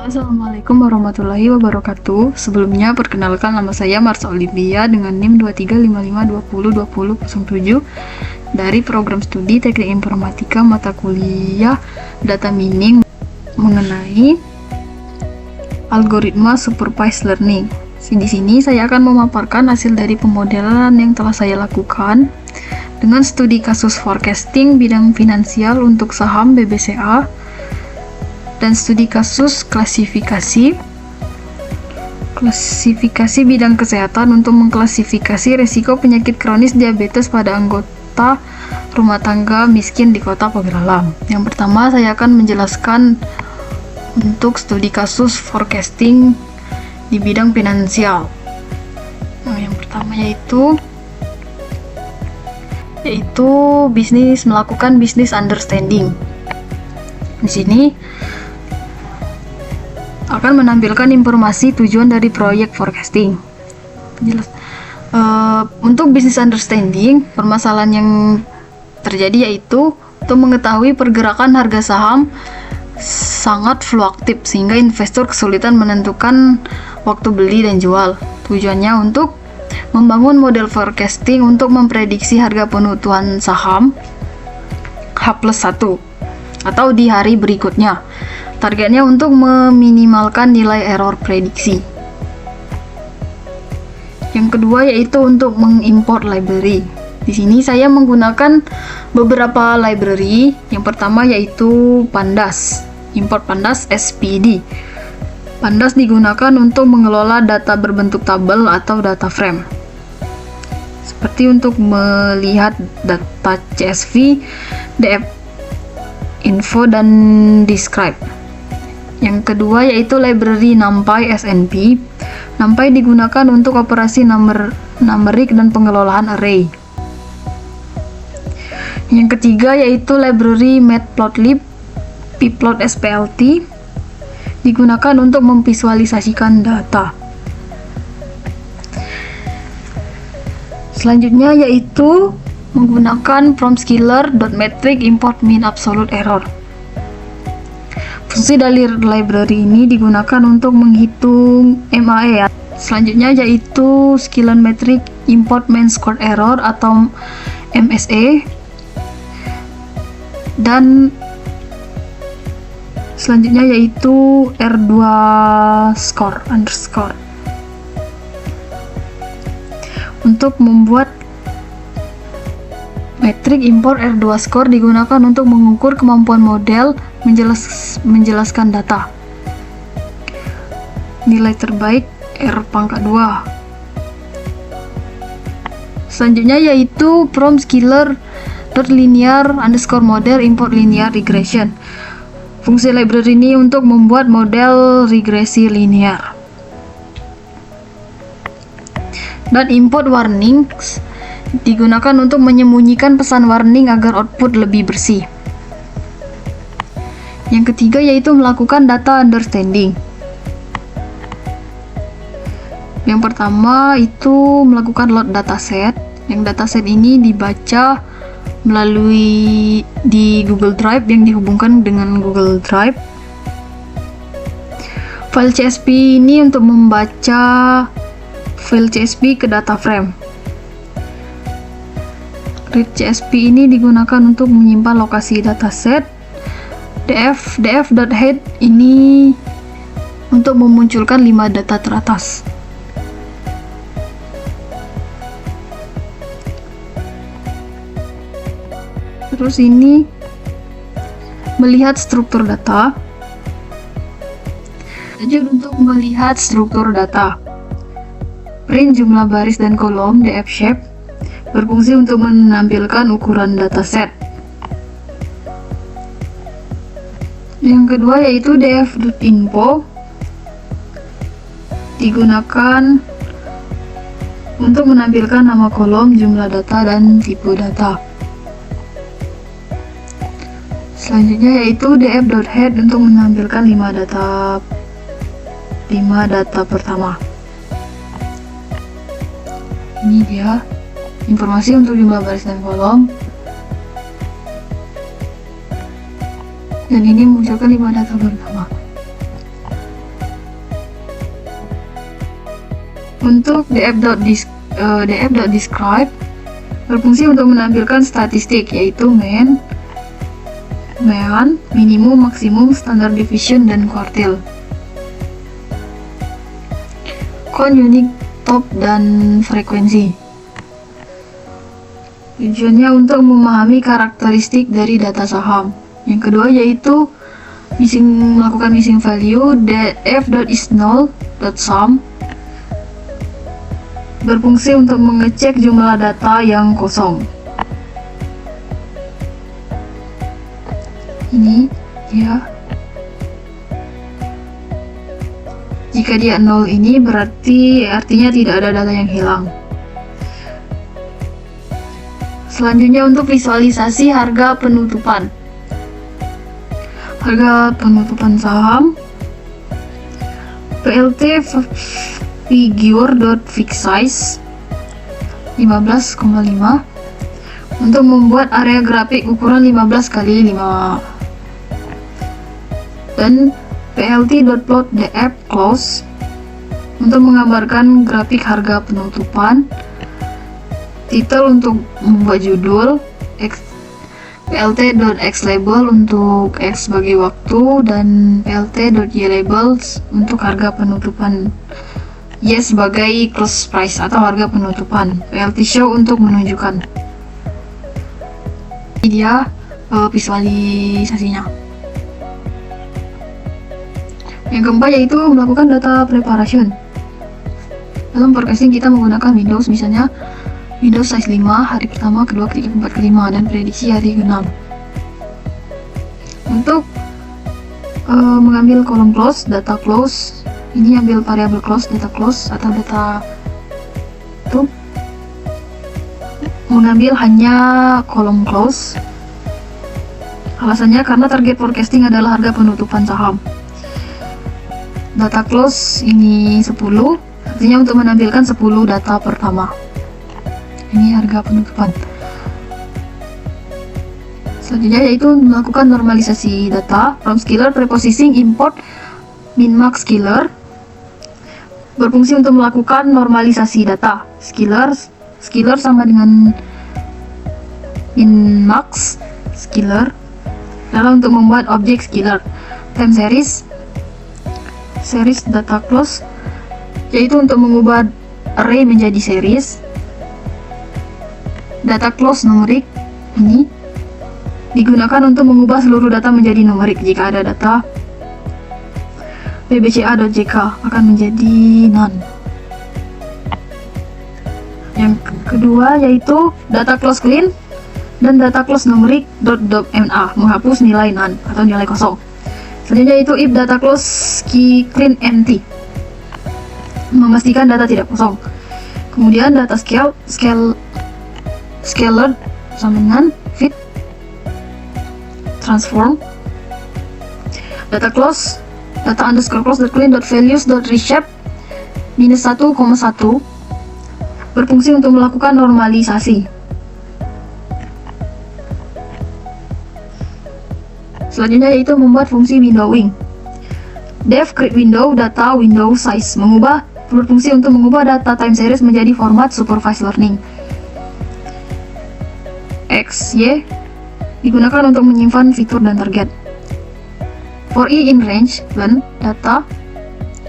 Assalamualaikum warahmatullahi wabarakatuh. Sebelumnya, perkenalkan nama saya Marsha Olivia dengan NIM 2355202007 dari program studi Teknik Informatika mata kuliah Data Mining mengenai algoritma supervised learning. Di sini saya akan memaparkan hasil dari pemodelan yang telah saya lakukan dengan studi kasus forecasting bidang finansial untuk saham BBCA dan studi kasus klasifikasi bidang kesehatan untuk mengklasifikasi risiko penyakit kronis diabetes pada anggota rumah tangga miskin di Kota Pagelalam. Yang pertama, saya akan menjelaskan untuk studi kasus forecasting di bidang finansial. Yang pertama yaitu melakukan business understanding. Di sini akan menampilkan informasi tujuan dari proyek forecasting. Untuk business understanding, permasalahan yang terjadi yaitu untuk mengetahui pergerakan harga saham sangat fluktuatif sehingga investor kesulitan menentukan waktu beli dan jual. Tujuannya untuk membangun model forecasting untuk memprediksi harga penutupan saham H+1 atau di hari berikutnya. Targetnya untuk meminimalkan nilai error prediksi. Yang kedua yaitu untuk mengimport library. Di sini saya menggunakan beberapa library. Yang pertama yaitu Pandas. Import Pandas SPD. Pandas digunakan untuk mengelola data berbentuk tabel atau data frame. Seperti untuk melihat data CSV, DF info dan describe. Yang kedua yaitu library NumPy SNP. NumPy digunakan untuk operasi numerik dan pengelolaan array. Yang ketiga yaitu library Matplotlib Pplot SPLT digunakan untuk memvisualisasikan data. Selanjutnya yaitu menggunakan prompt_scalar.metric import mean absolute error. Fungsi dari library ini digunakan untuk menghitung MAE. Selanjutnya yaitu Scalar-metric import mean squared error atau MSE. Dan selanjutnya yaitu R2 score underscore. Untuk membuat metrik import R2 score digunakan untuk mengukur kemampuan model menjelaskan data. Nilai terbaik R⁻². Selanjutnya yaitu prompt_scalar.linear_model import linear regression. Fungsi library ini untuk membuat model regresi linear. Dan import warnings digunakan untuk menyembunyikan pesan warning agar output lebih bersih. Yang ketiga yaitu melakukan data understanding. Yang pertama itu melakukan load dataset. Yang dataset ini dibaca melalui di Google Drive yang dihubungkan dengan Google Drive. File CSV ini untuk membaca file CSV ke data frame. Read CSV ini digunakan untuk menyimpan lokasi dataset. df.head ini untuk memunculkan 5 data teratas. Terus ini melihat struktur data. Lanjut untuk melihat struktur data. Print jumlah baris dan kolom df shape berfungsi untuk menampilkan ukuran dataset. Yang kedua yaitu df.info digunakan untuk menampilkan nama kolom, jumlah data, dan tipe data. Selanjutnya yaitu df.head untuk menampilkan 5 data pertama. Ini dia informasi untuk jumlah baris dan kolom. Dan ini munculkan 5 data pertama. Untuk df.describe berfungsi untuk menampilkan statistik, yaitu mean, minimum, maksimum, standard deviation, dan quartile. Count, unique, top, dan frekuensi. Tujuannya untuk memahami karakteristik dari data saham. Yang kedua yaitu melakukan missing value. f.isNull.sum berfungsi untuk mengecek jumlah data yang kosong. Ini ya. Jika dia 0 ini berarti artinya tidak ada data yang hilang. Selanjutnya untuk visualisasi harga penutupan. Harga penutupan saham PLT figure.fixsize 15,5 untuk membuat area grafik ukuran 15x5 dan plt.plotdf_close untuk menggambarkan grafik harga penutupan, title untuk membuat judul, plt.xlabel untuk x sebagai waktu, dan plt.ylabels untuk harga penutupan y sebagai close price atau harga penutupan, plt show untuk menunjukkan. Ini dia visualisasinya. Yang keempat yaitu melakukan data preparation. Dalam forecasting kita menggunakan Windows, misalnya Windows size 5, hari pertama, kedua, ketiga, keempat, kelima, dan prediksi hari ke-6. Untuk mengambil kolom close, data close, ini ambil variabel close, data close, atau data itu mengambil hanya kolom close. Alasannya karena target forecasting adalah harga penutupan saham. Data close ini 10, artinya untuk menampilkan 10 data pertama. Ini harga penutupan. Selanjutnya yaitu melakukan normalisasi data from scalar, preprocessing, import, min-max scalar. Berfungsi untuk melakukan normalisasi data. Scalar sama dengan min-max scalar adalah untuk membuat objek scalar. Time series data close yaitu untuk mengubah array menjadi series. Data close numerik ini digunakan untuk mengubah seluruh data menjadi numerik. Jika ada data bbca.jk akan menjadi none. Yang kedua yaitu data close clean dan data close numerik .docmna menghapus nilai none atau nilai kosong. Selanjutnya itu if data close clean empty memastikan data tidak kosong. Kemudian data scalar sama dengan fit transform. Data close data underscore close clean values reshape minus 1,1 berfungsi untuk melakukan normalisasi. Selanjutnya yaitu membuat fungsi windowing. Def create window data window size berfungsi untuk mengubah data time series menjadi format supervised learning. X, Y digunakan untuk menyimpan fitur dan target. For i in range learn data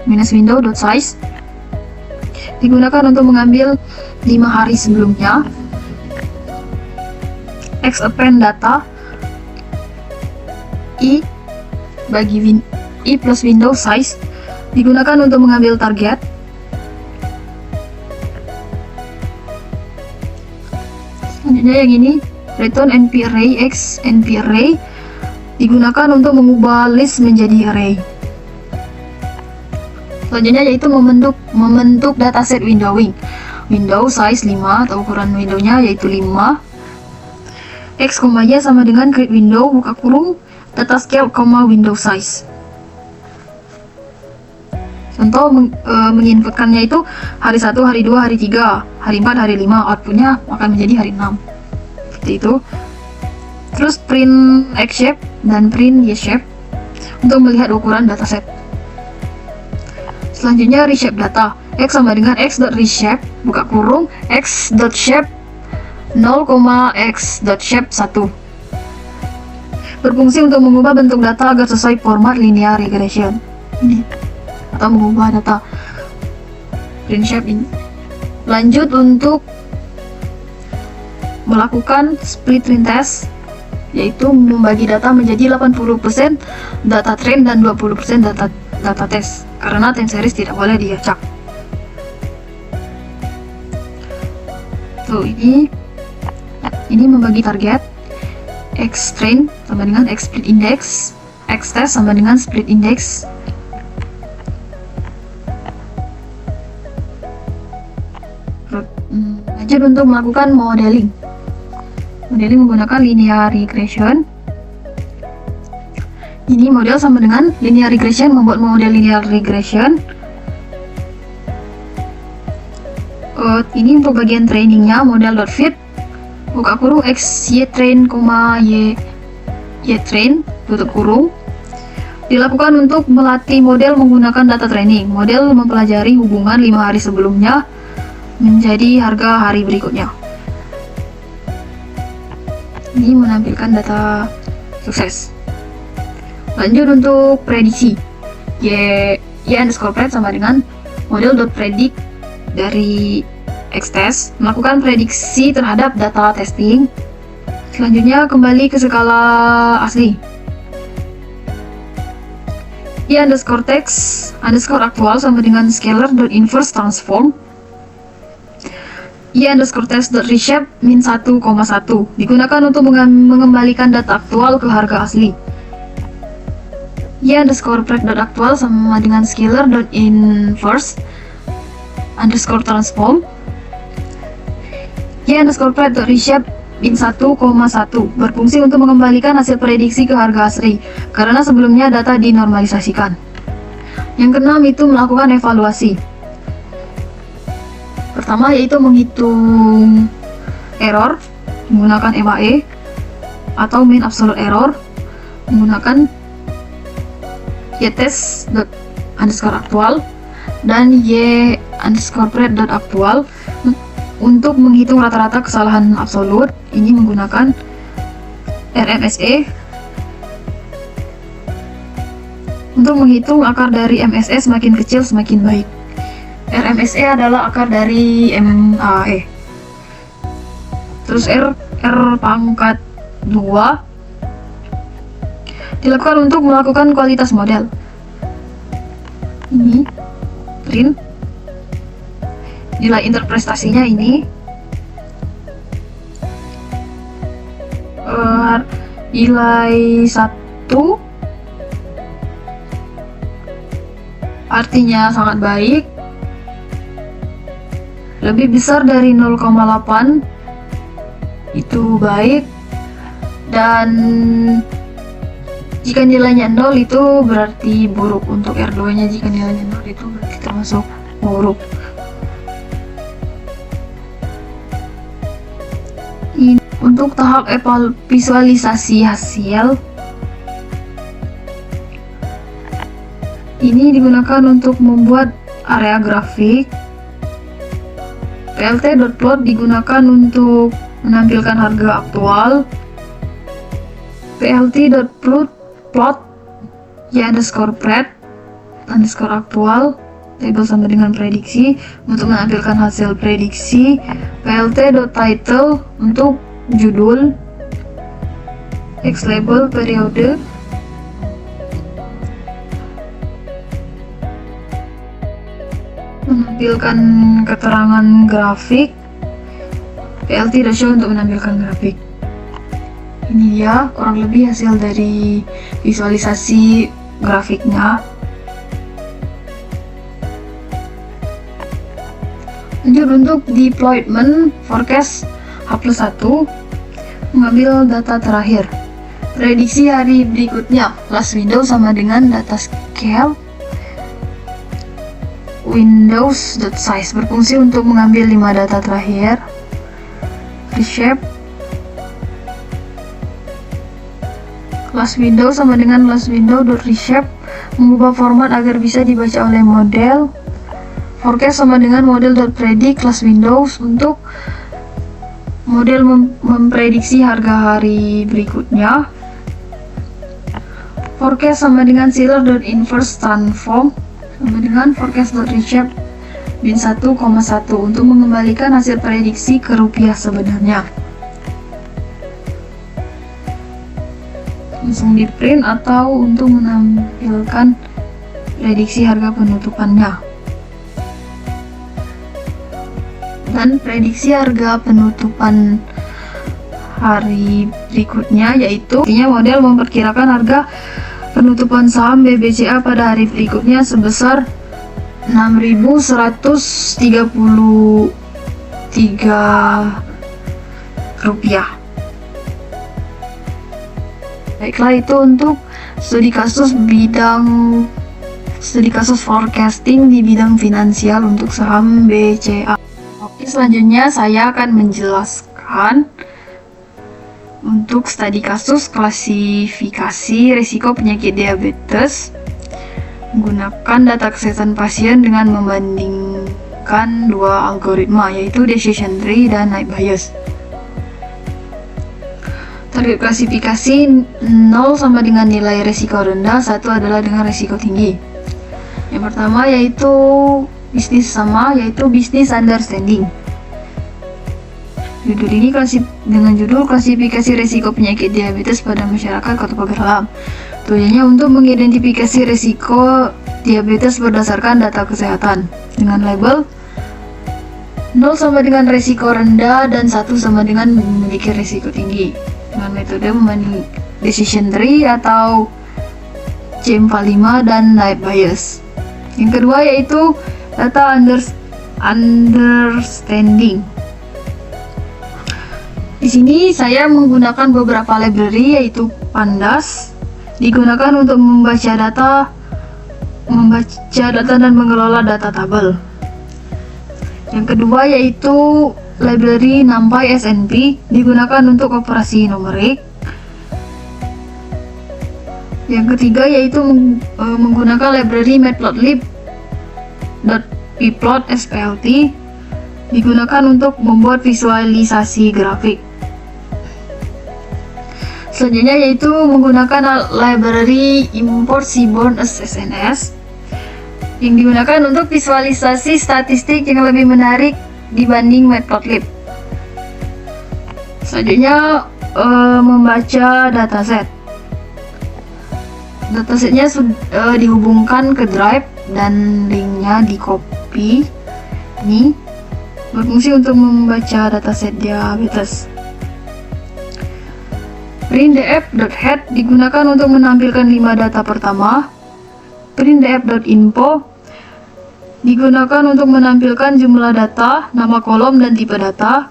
minus window dot size digunakan untuk mengambil 5 hari sebelumnya. X append data I bagi I plus window size digunakan untuk mengambil target. Selanjutnya yang ini return np array x np array digunakan untuk mengubah list menjadi array. Selanjutnya yaitu membentuk dataset windowing. Window size 5 atau ukuran windownya yaitu 5. X, Y sama dengan create window buka kurung data scale, window size. Contoh menginputkannya itu hari 1, hari 2, hari 3, hari 4, hari 5, outputnya akan menjadi hari 6. Seperti itu. Terus print X shape dan print Y shape untuk melihat ukuran dataset. Selanjutnya reshape data. X sama dengan x.reshape buka kurung x.shape 0,x.shape 1. Berfungsi untuk mengubah bentuk data agar sesuai format linear regression ini, atau mengubah data RenShape ini. Lanjut untuk melakukan split train test, yaitu membagi data menjadi 80% data train dan 20% data test, karena time series tidak boleh diacak. Tuh, ini membagi target X train sama dengan X split index, X test sama dengan split index. Lanjut untuk melakukan modeling menggunakan linear regression. Ini model sama dengan linear regression, membuat model linear regression. Ini untuk bagian trainingnya, model.fit buka kurung x y train, y train tutup kurung. Dilakukan untuk melatih model menggunakan data training. Model mempelajari hubungan 5 hari sebelumnya menjadi harga hari berikutnya. Ini menampilkan data sukses. Lanjut untuk prediksi. Y underscore pred sama dengan model.predict dari X-test, melakukan prediksi terhadap data testing. Selanjutnya kembali ke skala asli. Y underscore text underscore aktual sama dengan scalar.inverse transform. Y underscore test.reshape min 1,1 digunakan untuk mengembalikan data aktual ke harga asli. Y underscore pred.aktual sama dengan scalar.inverse underscore transform. Y underscore pred.reshape min 1,1 berfungsi untuk mengembalikan hasil prediksi ke harga asli karena sebelumnya data dinormalisasikan. Yang keenam itu melakukan evaluasi. Pertama yaitu menghitung error menggunakan MAE atau mean absolute error menggunakan ytest underscore aktual dan y underscore pred.aktual. Untuk menghitung rata-rata kesalahan absolut ini menggunakan RMSE. Untuk menghitung akar dari MSE semakin kecil semakin baik. RMSE adalah akar dari MAE. Terus R pangkat 2 dilakukan untuk melakukan kualitas model. Ini print nilai interpretasinya ini nilai 1 artinya sangat baik, lebih besar dari 0,8 itu baik, dan jika nilainya 0 itu berarti buruk. Untuk R2 nya jika nilainya 0 itu berarti termasuk buruk. Untuk tahap visualisasi hasil ini digunakan untuk membuat area grafik. plt.plot digunakan untuk menampilkan harga aktual. plt.plot y underscore pred underscore aktual label sama dengan prediksi untuk menampilkan hasil prediksi. plt.title untuk judul. X label periode. Menampilkan keterangan grafik. plt.show untuk menampilkan grafik. Ini dia kurang lebih hasil dari visualisasi grafiknya. Lanjut untuk deployment forecast H+1, mengambil data terakhir. Prediksi hari berikutnya, last window sama dengan data scale. Windows.size berfungsi untuk mengambil 5 data terakhir. Reshape. Last window sama dengan last window.reshape, mengubah format agar bisa dibaca oleh model. Forecast sama dengan model.predict kelas Windows untuk model memprediksi harga hari berikutnya. Forecast sama dengan Shiller.inverse transform sama dengan forecast.reshape bin 1,1 untuk mengembalikan hasil prediksi ke rupiah sebenarnya. Langsung di print atau untuk menampilkan prediksi harga penutupannya. Dan prediksi harga penutupan hari berikutnya yaitu model memperkirakan harga penutupan saham BBCA pada hari berikutnya sebesar 6.133 rupiah. Baiklah, itu untuk studi kasus forecasting di bidang finansial untuk saham BCA. Oke, selanjutnya saya akan menjelaskan untuk studi kasus klasifikasi risiko penyakit diabetes menggunakan data kesehatan pasien dengan membandingkan dua algoritma yaitu decision tree dan naive Bayes. Target klasifikasi 0 sama dengan nilai risiko rendah, 1 adalah dengan risiko tinggi. Yang pertama yaitu bisnis sama, yaitu business understanding. Judul ini dengan judul klasifikasi risiko penyakit diabetes pada masyarakat Kota Pagar. Tujuannya untuk mengidentifikasi risiko diabetes berdasarkan data kesehatan dengan label 0 sama dengan risiko rendah dan 1 sama dengan memiliki risiko tinggi dengan metode membanding decision tree atau CM45 dan naive Bayes. Yang kedua yaitu data understanding. Di sini saya menggunakan beberapa library yaitu Pandas, digunakan untuk membaca data dan mengelola data tabel. Yang kedua yaitu library NumPy SNP, digunakan untuk operasi numerik. Yang ketiga yaitu menggunakan library matplotlib.pplot SPLT, digunakan untuk membuat visualisasi grafik. Selanjutnya yaitu menggunakan library import Seaborn SNS yang digunakan untuk visualisasi statistik yang lebih menarik dibanding matplotlib. Selanjutnya membaca dataset. Datasetnya dihubungkan ke drive dan linknya di copy. Ini berfungsi untuk membaca dataset diabetes. Printdf.head digunakan untuk menampilkan 5 data pertama. Printdf.info digunakan untuk menampilkan jumlah data, nama kolom, dan tipe data.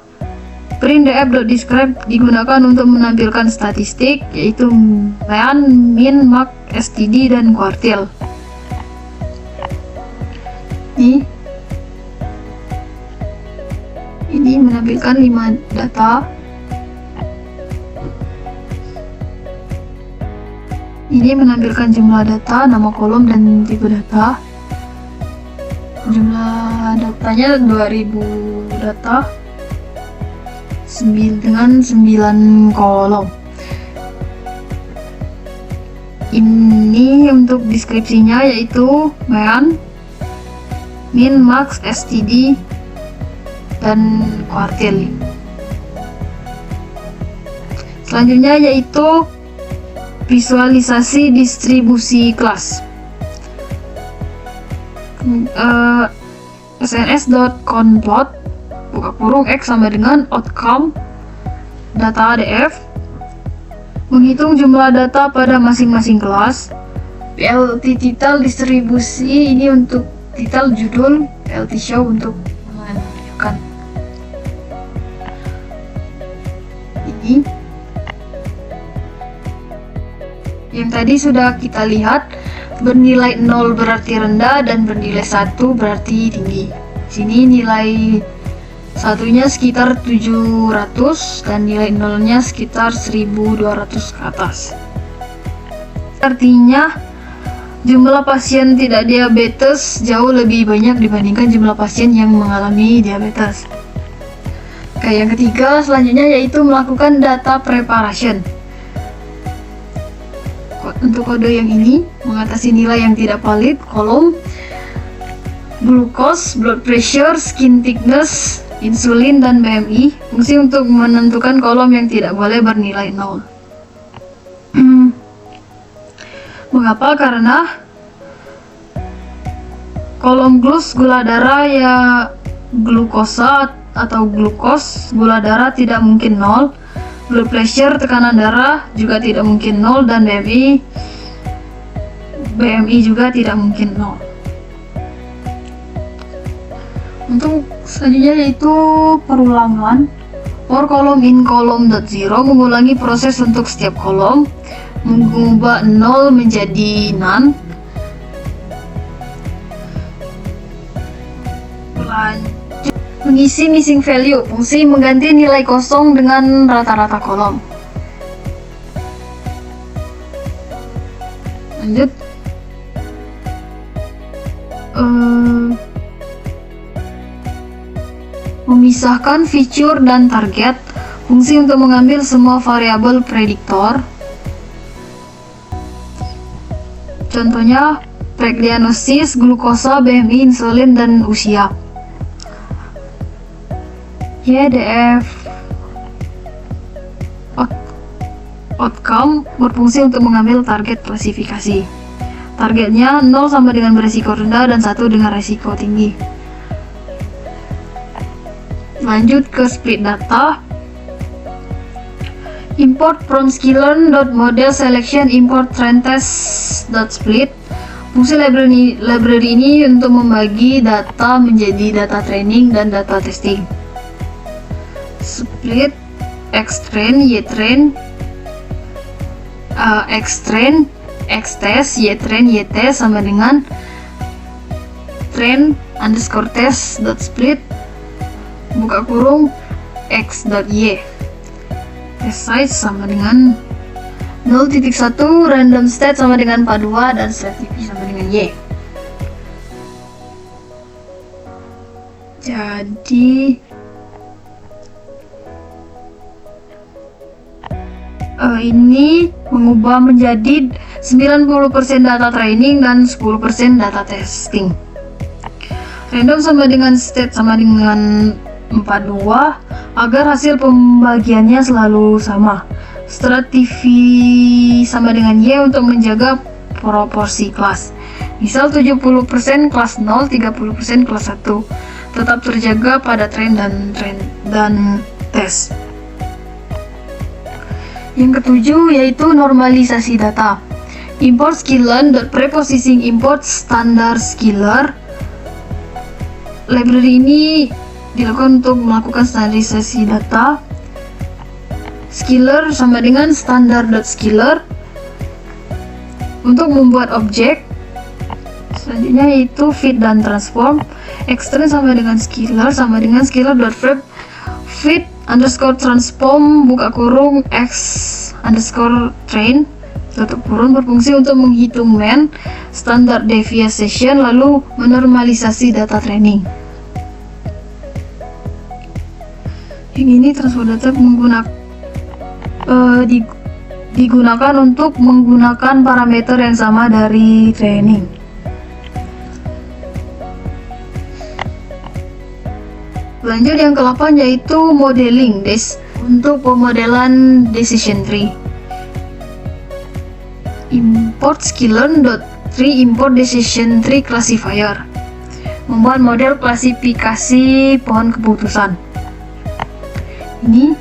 Printdf.describe digunakan untuk menampilkan statistik yaitu mean, min, max, std, dan kuartil. Ini menampilkan 5 data. Ini menampilkan jumlah data, nama kolom, dan tipe data. Jumlah datanya 2000 data dengan 9 kolom. Ini untuk deskripsinya yaitu mean, min, max, std, dan kuartil. Selanjutnya yaitu visualisasi distribusi kelas. sns.conplot buka kurung x sama dengan outcome data ADF, menghitung jumlah data pada masing-masing kelas. PLT title distribusi ini untuk title judul, PLT show untuk menunjukkan. Ini yang tadi sudah kita lihat, bernilai 0 berarti rendah dan bernilai 1 berarti tinggi. Sini nilai satunya sekitar 700 dan nilai 0-nya sekitar 1200 ke atas. Artinya jumlah pasien tidak diabetes jauh lebih banyak dibandingkan jumlah pasien yang mengalami diabetes. Oke, yang ketiga selanjutnya yaitu melakukan data preparation. Untuk kode yang ini mengatasi nilai yang tidak valid, kolom glucose, blood pressure, skin thickness, insulin, dan BMI. Fungsi untuk menentukan kolom yang tidak boleh bernilai 0. Mengapa? Karena kolom gula darah ya glukosa atau glukos, gula darah tidak mungkin 0. Blood pressure, tekanan darah juga tidak mungkin 0, dan BMI juga tidak mungkin 0. Untuk selanjutnya yaitu perulangan. For column in column.0, mengulangi proses untuk setiap kolom, mengubah 0 menjadi none. Mengisi missing value, fungsi mengganti nilai kosong dengan rata-rata kolom. Lanjut. Memisahkan feature dan target, fungsi untuk mengambil semua variabel prediktor. Contohnya, diagnosis, glukosa, BMI, insulin, dan usia. YDF outcome berfungsi untuk mengambil target klasifikasi. Targetnya 0 sama dengan beresiko rendah dan 1 dengan resiko tinggi. Lanjut ke split data. Import from sklearn.model selection import trend test.split. Fungsi library ini untuk membagi data menjadi data training dan data testing. Split xtrain, ytrain, xtrain, xtest, ytrain, ytest sama dengan train underscore test dot split buka kurung x.y. Test size sama dengan 0.1, random state sama dengan 42, dan select TP sama dengan y. Jadi ini mengubah menjadi 90% data training dan 10% data testing. Random sama dengan state sama dengan 42 agar hasil pembagiannya selalu sama. Stratifi sama dengan y untuk menjaga proporsi kelas. Misal 70% kelas 0, 30% kelas 1. Tetap terjaga pada train dan tes. Yang ketujuh yaitu normalisasi data. Import sklearn.preprocessing import standar sklearn. Library ini dilakukan untuk melakukan standarisasi data. Sklearn sama dengan standar.sklearn untuk membuat objek. Selanjutnya yaitu feed dan transform. Extend sama dengan sklearn.prep feed underscore transform buka kurung x underscore train tutup kurung berfungsi untuk menghitung mean standard deviation lalu menormalisasi data training. Yang ini transfer data digunakan untuk menggunakan parameter yang sama dari training. Lanjut yang ke-8 yaitu modeling untuk pemodelan decision tree. Import sklearn.tree import decision tree classifier. Membuat model klasifikasi pohon keputusan. Ini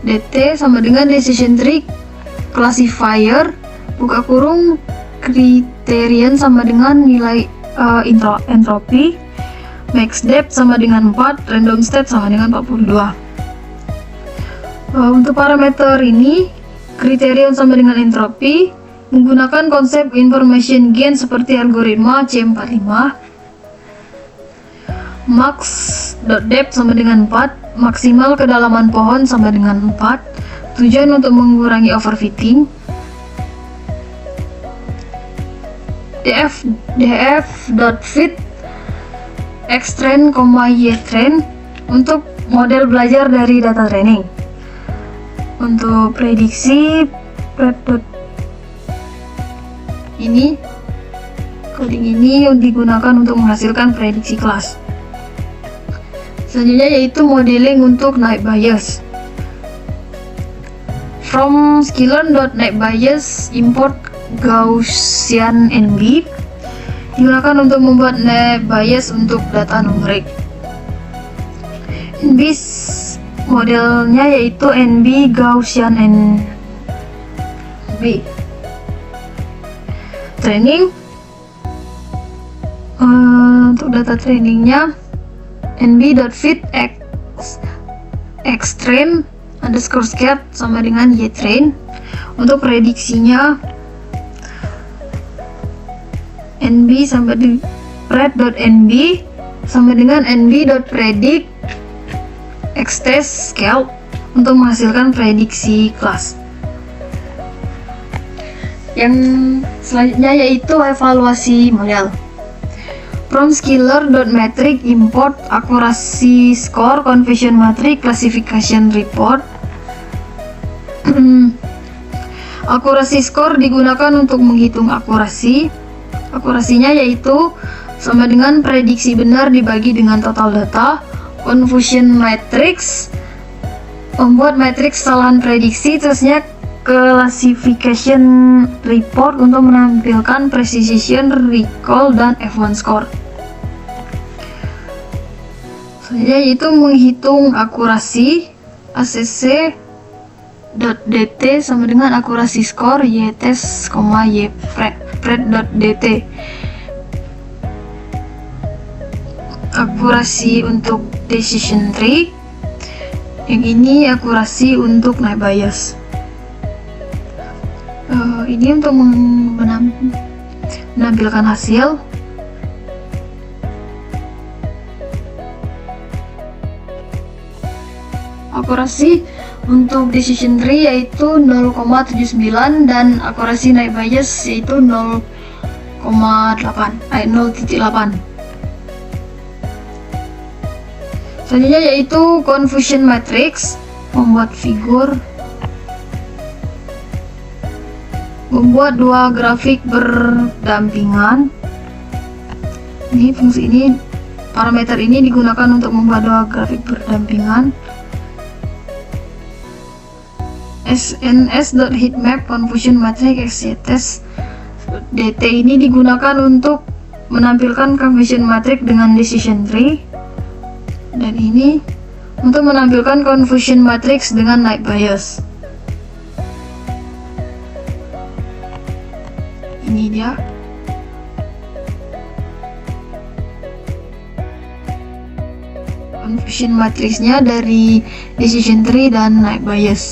DT sama dengan decision tree classifier buka kurung criterion sama dengan nilai entropi. Max depth sama dengan 4, random state sama dengan 42. Untuk parameter ini, criterion sama dengan entropi, menggunakan konsep information gain seperti algoritma C45. Max.depth sama dengan 4, maksimal kedalaman pohon sama dengan 4, tujuan untuk mengurangi overfitting. df.fit xtrain, ytrain untuk model belajar dari data training. Untuk prediksi ini coding ini digunakan untuk menghasilkan prediksi kelas. Selanjutnya yaitu modeling untuk naive Bayes. From sklearn.naive Bayes import Gaussian NB digunakan untuk membuat naive Bayes untuk data numerik. NB modelnya yaitu NB Gaussian NB. Training untuk data trainingnya nb.fit xtrain underscore scared sama dengan ytrain. Untuk prediksinya nb sampai di pred.nb sama dengan nb.predict xtest scale untuk menghasilkan prediksi kelas. Yang selanjutnya yaitu evaluasi model. From sklearn.metric import accuracy score, confusion matrix, classification report. Accuracy score digunakan untuk menghitung akurasi. Akurasinya yaitu sama dengan prediksi benar dibagi dengan total data. Confusion matrix membuat matriks kesalahan prediksi, terusnya classification report untuk menampilkan precision, recall, dan F1 score. Selanjutnya yaitu menghitung akurasi. ACC.dt sama dengan akurasi score ytest, ypred.dt. Akurasi untuk decision tree. Yang ini akurasi untuk naive Bayes. Ini untuk menampilkan hasil. Akurasi untuk decision tree yaitu 0,79 dan akurasi naive Bayes yaitu 0,8. Selanjutnya yaitu confusion matrix, membuat figur, membuat dua grafik berdampingan. Ini fungsi ini, parameter ini digunakan untuk membuat dua grafik berdampingan. sns.heatmap confusion matrix xytest dt ini digunakan untuk menampilkan confusion matrix dengan decision tree, dan ini untuk menampilkan confusion matrix dengan naive Bayes. Ini dia. Confusion matrixnya dari decision tree dan naive Bayes.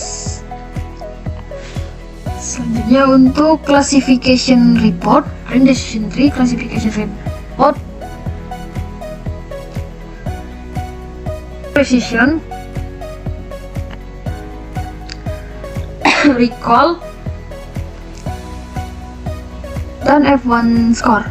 Selanjutnya untuk classification report, decision tree classification report, precision, recall, dan F1 score.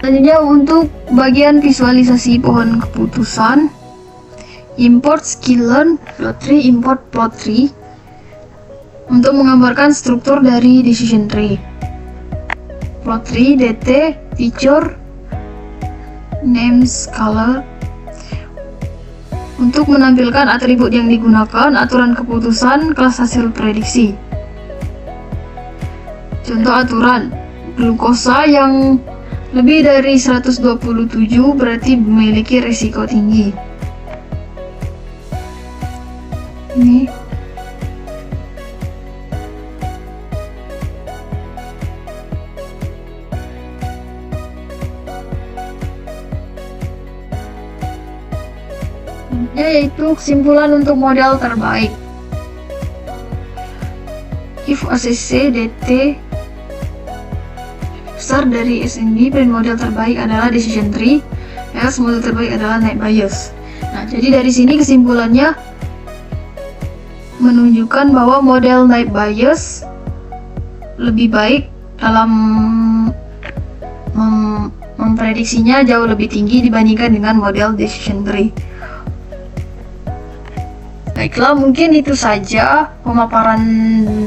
Selanjutnya untuk bagian visualisasi pohon keputusan, import sklearn plottree, import plottree untuk menggambarkan struktur dari decision tree. Plottree dt feature names color untuk menampilkan atribut yang digunakan, aturan keputusan, kelas hasil prediksi. Contoh aturan, glukosa yang lebih dari 127 berarti memiliki risiko tinggi. Ini yaitu kesimpulan untuk model terbaik. If ACC dt besar dari SNB, dan model terbaik adalah decision tree, else model terbaik adalah naive Bayes. Nah, Nah, jadi dari sini kesimpulannya menunjukkan bahwa model naive Bayes lebih baik dalam memprediksinya jauh lebih tinggi dibandingkan dengan model decision tree. Baiklah, mungkin itu saja pemaparan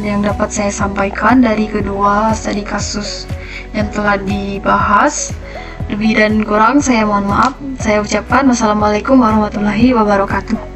yang dapat saya sampaikan dari kedua studi kasus yang telah dibahas. Lebih dan kurang saya mohon maaf. Saya ucapkan wassalamualaikum warahmatullahi wabarakatuh.